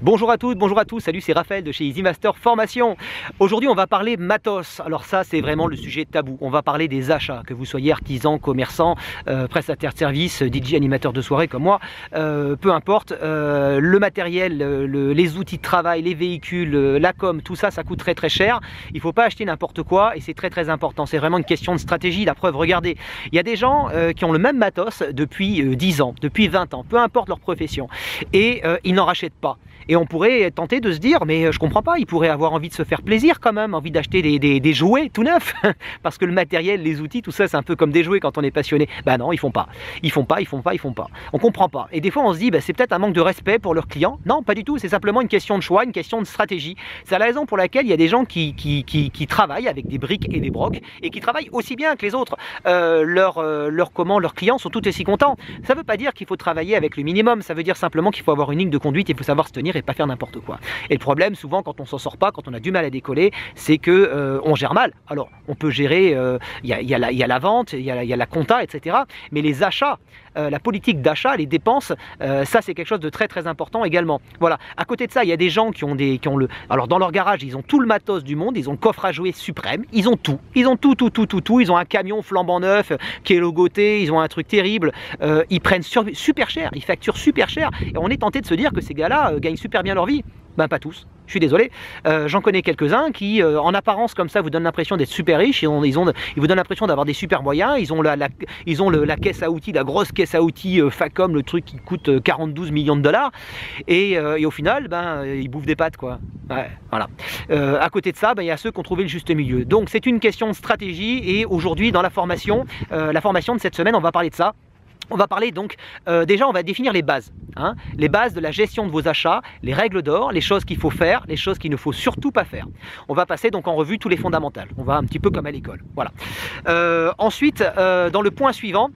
Bonjour à toutes, bonjour à tous, salut, c'est Raphaël de chez Easy Master Formation. Aujourd'hui on va parler matos. Alors ça c'est vraiment le sujet tabou. On va parler des achats, que vous soyez artisan, commerçant, prestataire de service, DJ, animateur de soirée comme moi, peu importe. Le matériel, les outils de travail, les véhicules, la com, tout ça, ça coûte très cher. Il ne faut pas acheter n'importe quoi et c'est très important. C'est vraiment une question de stratégie. La preuve, regardez, il y a des gens qui ont le même matos depuis 10 ans, depuis 20 ans, peu importe leur profession, et ils n'en rachètent pas. Et on pourrait tenter de se dire, mais je comprends pas, ils pourraient avoir envie de se faire plaisir quand même, envie d'acheter des jouets tout neufs, parce que le matériel, les outils, tout ça, c'est un peu comme des jouets quand on est passionné. Ben non, ils font pas. Ils font pas. On comprend pas. Et des fois, on se dit, ben, c'est peut-être un manque de respect pour leurs clients. Non, pas du tout. C'est simplement une question de choix, une question de stratégie. C'est la raison pour laquelle il y a des gens qui travaillent avec des briques et des brocs et qui travaillent aussi bien que les autres. Leurs clients sont tout aussi contents. Ça veut pas dire qu'il faut travailler avec le minimum. Ça veut dire simplement qu'il faut avoir une ligne de conduite, il faut savoir se tenir et pas faire n'importe quoi. Et le problème, souvent, quand on s'en sort pas, quand on a du mal à décoller, c'est que on gère mal. Alors, on peut gérer, il y a la vente, il y a la compta, etc. Mais les achats, la politique d'achat, les dépenses, ça c'est quelque chose de très important également. Voilà. À côté de ça, il y a des gens qui ont alors dans leur garage, ils ont tout le matos du monde, ils ont le coffre à jouer suprême, ils ont tout. Ils ont tout. Ils ont un camion flambant neuf qui est logoté, ils ont un truc terrible. Ils prennent super cher, ils facturent super cher. Et on est tenté de se dire que ces gars-là gagnent super bien leur vie. Ben pas tous, je suis désolé. J'en connais quelques-uns qui, en apparence comme ça, vous donnent l'impression d'être super riches. Ils vous donnent l'impression d'avoir des super moyens. Ils ont la caisse à outils, la grosse caisse à outils Facom, le truc qui coûte 42 millions de dollars. Et au final, ben, ils bouffent des pâtes, quoi. Ouais, voilà. À côté de ça, ben, il y a ceux qui ont trouvé le juste milieu. Donc c'est une question de stratégie. Et aujourd'hui, dans la formation de cette semaine, on va parler de ça. On va parler donc, déjà on va définir les bases, hein, les bases de la gestion de vos achats, les règles d'or, les choses qu'il faut faire, les choses qu'il ne faut surtout pas faire. On va passer donc en revue tous les fondamentaux, on va un petit peu comme à l'école, voilà. Ensuite, dans le point suivant,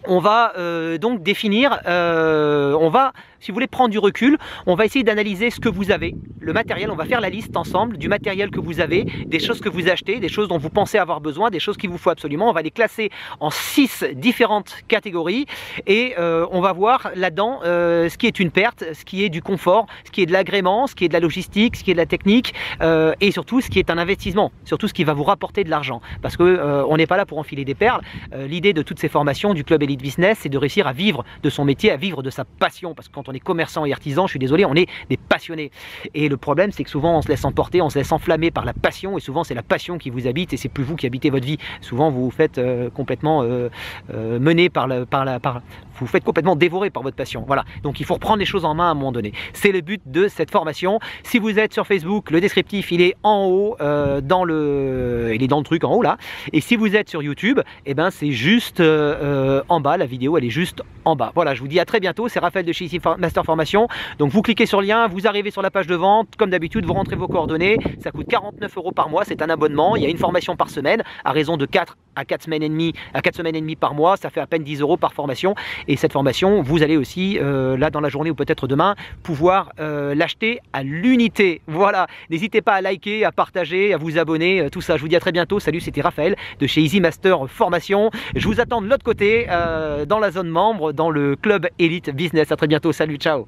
on va donc définir, on va, si vous voulez prendre du recul, on va essayer d'analyser ce que vous avez, le matériel, on va faire la liste ensemble du matériel que vous avez, des choses que vous achetez, des choses dont vous pensez avoir besoin, des choses qu'il vous faut absolument. On va les classer en 6 différentes catégories et on va voir là-dedans ce qui est une perte, ce qui est du confort, ce qui est de l'agrément, ce qui est de la logistique, ce qui est de la technique et surtout ce qui est un investissement, surtout ce qui va vous rapporter de l'argent. Parce que on n'est pas là pour enfiler des perles. L'idée de toutes ces formations du Club Elite Business, c'est de réussir à vivre de son métier, à vivre de sa passion. Parce que quand on est commerçant et artisan, je suis désolé, on est des passionnés. Et le problème, c'est que souvent on se laisse emporter, on se laisse enflammer par la passion et souvent c'est la passion qui vous habite et c'est plus vous qui habitez votre vie. Souvent vous vous faites complètement mener vous vous faites complètement dévorer par votre passion. Voilà. Donc il faut reprendre les choses en main à un moment donné. C'est le but de cette formation. Si vous êtes sur Facebook, le descriptif il est en haut, il est dans le truc en haut là. Et si vous êtes sur YouTube, eh ben c'est juste en bas, la vidéo elle est juste en bas. Voilà, je vous dis à très bientôt. C'est Raphaël de chez Easy Master Formation. Donc vous cliquez sur le lien, vous arrivez sur la page de vente. Comme d'habitude, vous rentrez vos coordonnées. Ça coûte 49 € par mois. C'est un abonnement. Il y a une formation par semaine à raison de 4 à 4 semaines et demie par mois. Ça fait à peine 10 € par formation. Et cette formation, vous allez aussi, là dans la journée ou peut-être demain, pouvoir l'acheter à l'unité. Voilà, n'hésitez pas à liker, à partager, à vous abonner, tout ça. Je vous dis à très bientôt. Salut, c'était Raphaël de chez Easy Master Formation. Je vous attends de l'autre côté, dans la zone membre, dans le Club Elite Business. À très bientôt. Salut, ciao.